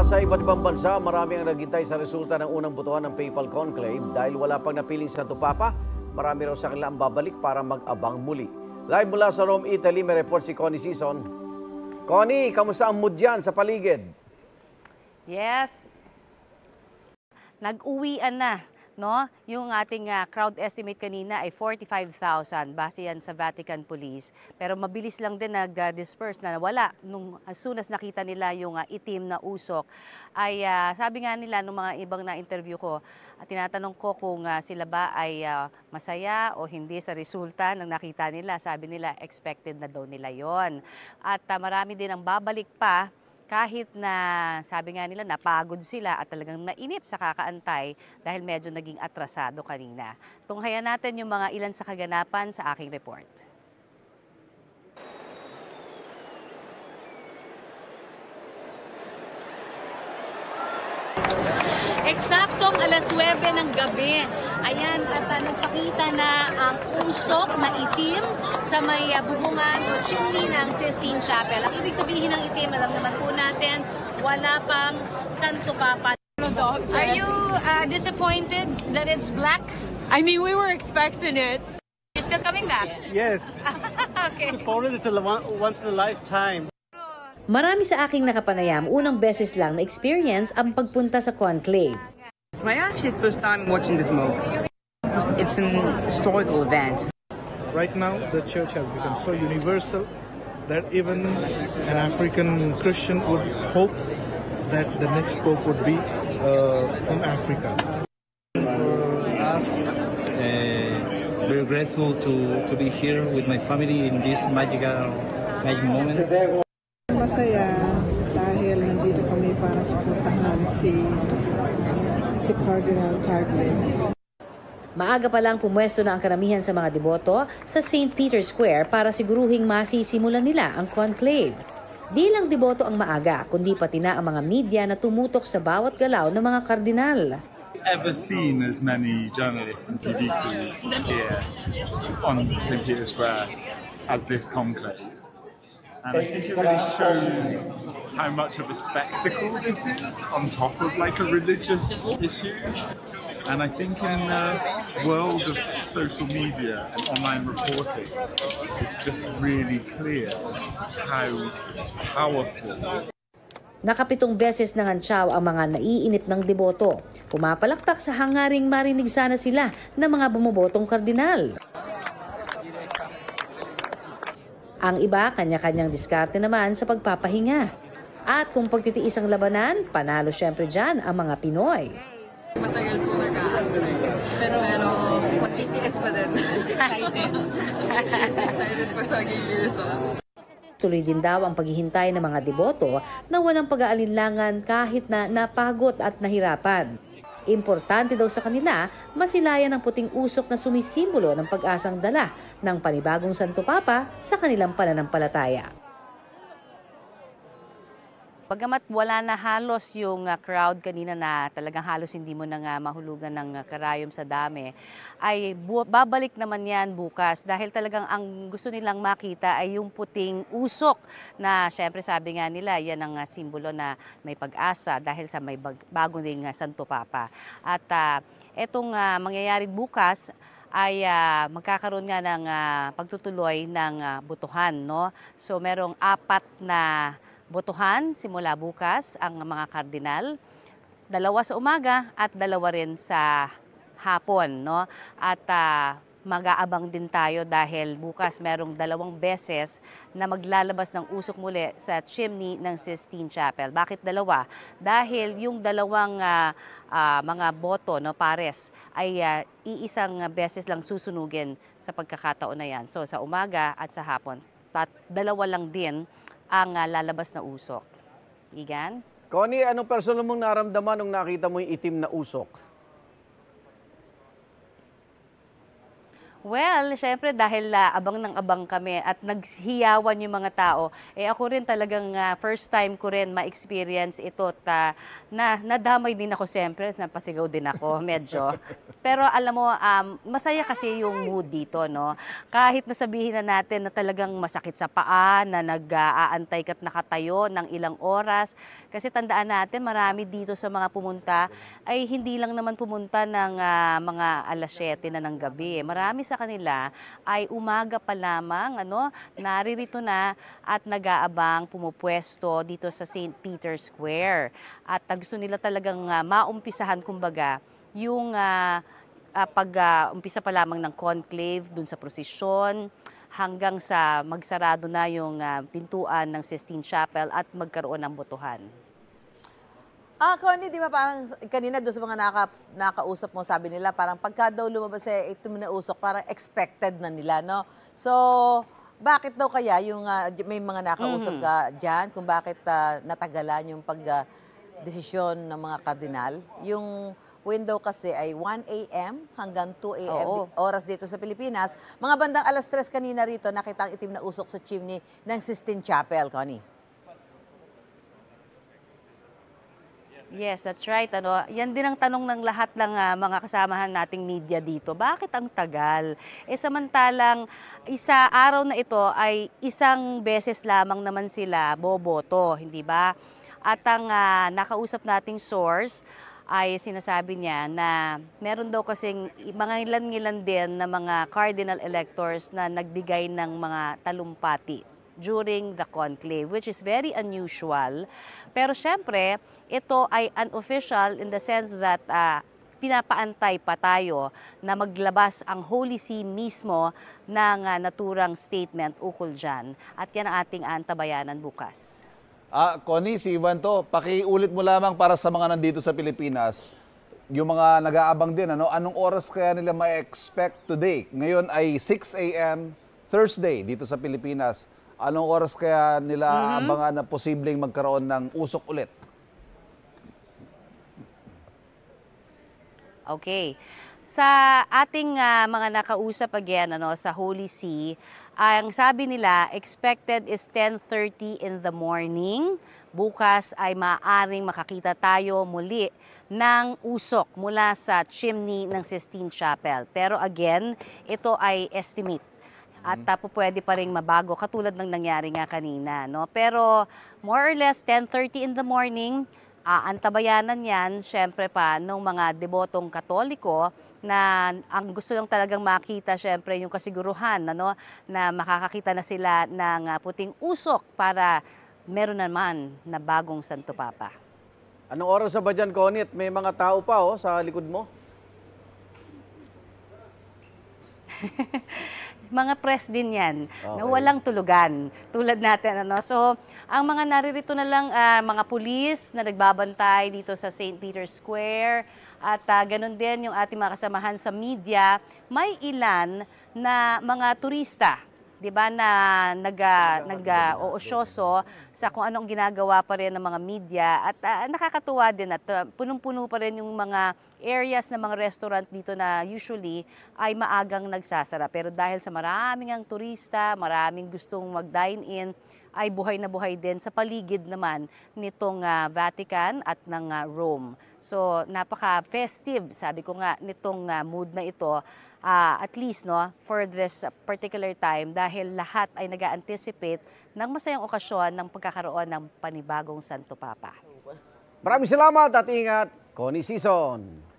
Mula sa iba't ibang bansa, marami ang naghintay sa resulta ng unang botohan ng Papal Conclave. Dahil wala pang napiling Santo Papa, marami raw sa kanila ang babalik para mag-abang muli. Live mula sa Rome, Italy, may report si Connie Sison. Connie, kamusta ang mood dyan sa paligid? Yes. Nag-uwian na, no? Yung ating crowd estimate kanina ay 45,000 base yan sa Vatican Police. Pero mabilis lang din nag-disperse na wala. Nung as soon as nakita nila yung itim na usok, ay sabi nga nila nung mga ibang na-interview ko, tinatanong ko kung sila ba ay masaya o hindi sa resulta ng nakita nila. Sabi nila expected na daw nila yon. At marami din ang babalik pa. Kahit na sabi nga nila napagod sila at talagang nainip sa kakaantay dahil medyo naging atrasado kanina. Tunghayan natin yung mga ilan sa kaganapan sa aking report. Eksaktong alas 9 ng gabi. Ayan, at nagpakita na ang usok na itim sa may bubungan o chimney ng Sistine Chapel. Ang ibig sabihin ng itim, alam naman po natin, wala pang Santo Papa. Are you disappointed that it's black? I mean, we were expecting it. You're still coming back? Yes. Okay. Because for it, it's a once in a lifetime. Marami sa aking nakapanayam, unang beses lang na-experience ang pagpunta sa conclave. It's my actually first time watching the smoke. It's an historical event. Right now, the church has become so universal that even an African Christian would hope that the next pope would be from Africa. For us, very grateful to be here with my family in this magic moment. Masaya dahil nandito kami para suportahan si Cardinal Tagle. Maaga pa lang pumwesto na ang karamihan sa mga deboto sa St. Peter's Square para siguruhing masisimulan nila ang conclave. Di lang deboto ang maaga, kundi pati na ang mga media na tumutok sa bawat galaw ng mga kardinal. Ever seen as many journalists and TV crews here on St. Peter's Square as this conclave. And I think it really shows how much of a spectacle this is on top of like a religious issue. And I think in the world of social media and online reporting, it's just really clear how powerful. Nakapitong beses ng hantsaw ang mga naiinip ng deboto. Pumapalaktak sa hangaring marinig sana sila ng mga bumobotong kardinal. Ang iba, kanya-kanyang diskarte naman sa pagpapahinga. At kung pagtitiis ang labanan, panalo syempre dyan ang mga Pinoy. Matagal po nag-aantay. Pero magtitiis pa din. Excited pa sa maging years on. Tuloy din daw ang paghihintay ng mga deboto na walang pag-aalinlangan kahit na napagod at nahirapan. Importante daw sa kanila, masilayan ang puting usok na sumisimbolo ng pag-asang dala ng panibagong Santo Papa sa kanilang pananampalataya. Bagamat wala na halos yung crowd kanina na talagang halos hindi mo na mahulugan ng karayom sa dami, ay babalik naman yan bukas dahil talagang ang gusto nilang makita ay yung puting usok na syempre sabi nga nila yan ang simbolo na may pag-asa dahil sa may bago ding Santo Papa. At etong mangyayari bukas ay magkakaroon nga ng pagtutuloy ng botohan, no? So merong 4 na botohan simula bukas ang mga kardinal, 2 sa umaga at 2 rin sa hapon, no? At mag-aabang din tayo dahil bukas merong 2 beses na maglalabas ng usok muli sa chimney ng Sistine Chapel. Bakit 2? Dahil yung 2 mga boto, no, pares, ay iisang beses lang susunugin sa pagkakataon na yan. So sa umaga at sa hapon, 2 lang din ang lalabas na usok. Igan? Connie, anong personal mong naramdaman nung nakita mo yung itim na usok? Well, syempre dahil abang ng abang kami at naghiyawan yung mga tao, ako rin talagang first time ko rin ma-experience ito na nadamay din ako syempre, napasigaw din ako medyo. Pero alam mo, masaya kasi yung mood dito, no? Kahit nasabihin na natin na talagang masakit sa paa, na nag-aantay ka't nakatayo ng ilang oras. Kasi tandaan natin, marami dito sa mga pumunta ay hindi lang naman pumunta ng mga alas 7 na ng gabi. Marami sa kanila ay umaga pa lamang, naririto na at nag-aabang pumupwesto dito sa St. Peter's Square. At gusto nila talagang maumpisahan, kumbaga, yung pag-umpisa pa lamang ng conclave dun sa prosesyon hanggang sa magsarado na yung pintuan ng Sistine Chapel at magkaroon ng botohan. Connie, di ba parang kanina doon sa mga nakausap mo, sabi nila parang pagka daw lumabas ito na usok, parang expected na nila, no? So, bakit daw kaya yung may mga nakausap ka dyan kung bakit natagalan yung pagdesisyon ng mga kardinal? Yung window kasi ay 1 a.m. hanggang 2 a.m. oras dito sa Pilipinas. Mga bandang alas 3 kanina rito, nakita ang itim na usok sa chimney ng Sistine Chapel, Connie. Yes, that's right. Yan din ang tanong ng lahat ng mga kasamahan nating media dito. Bakit ang tagal? Samantalang isa araw na ito ay isang beses lamang naman sila boboto, hindi ba? At ang nakausap nating source ay sinasabi niya na meron daw kasing mga ilan-ilan din na mga cardinal electors na nagbigay ng mga talumpati during the conclave, which is very unusual. Pero syempre, ito ay unofficial in the sense that pinapaantay pa tayo na maglabas ang Holy See mismo ng naturang statement ukol dyan. At yan ang ating antabayanan bukas. Connie, si Ivan to, pakiulit mo lamang para sa mga nandito sa Pilipinas, yung mga nag-aabang din, anong oras kaya nila ma-expect today? Ngayon ay 6 a.m. Thursday dito sa Pilipinas. Anong oras kaya nila abangan na posibleng magkaroon ng usok ulit? Okay. Sa ating mga nakausap again sa Holy See, ang sabi nila expected is 10:30 in the morning. Bukas ay maaaring makakita tayo muli ng usok mula sa chimney ng Sistine Chapel. Pero again, ito ay estimate. At pwede pa rin mabago katulad ng nangyari nga kanina, no? Pero more or less 10:30 in the morning, antabayanan yan syempre pa ng mga debotong Katoliko na ang gusto lang talagang makita syempre yung kasiguruhan, na makakakita na sila ng puting usok para meron naman na bagong Santo Papa. Anong oras na ba dyan, Connie? May mga tao pa sa likod mo? Mga press din yan, na walang tulugan, tulad natin. So, ang mga naririto na lang, mga pulis na nagbabantay dito sa St. Peter's Square, at ganun din yung ating mga kasamahan sa media, may ilan na mga turista, di ba, na nag-oosyoso sa kung anong ginagawa pa rin ng mga media, at nakakatuwa din at punong-puno pa rin yung mga areas ng mga restaurant dito na usually ay maagang nagsasara. Pero dahil sa maraming ang turista, maraming gustong mag-dine in, ay buhay na buhay din sa paligid naman nitong Vatican at ng Rome. So napaka-festive, sabi ko nga, nitong mood na ito, at least for this particular time, dahil lahat ay nag-anticipate ng masayang okasyon ng pagkakaroon ng panibagong Santo Papa. Maraming salamat at ingat, Connie Sison.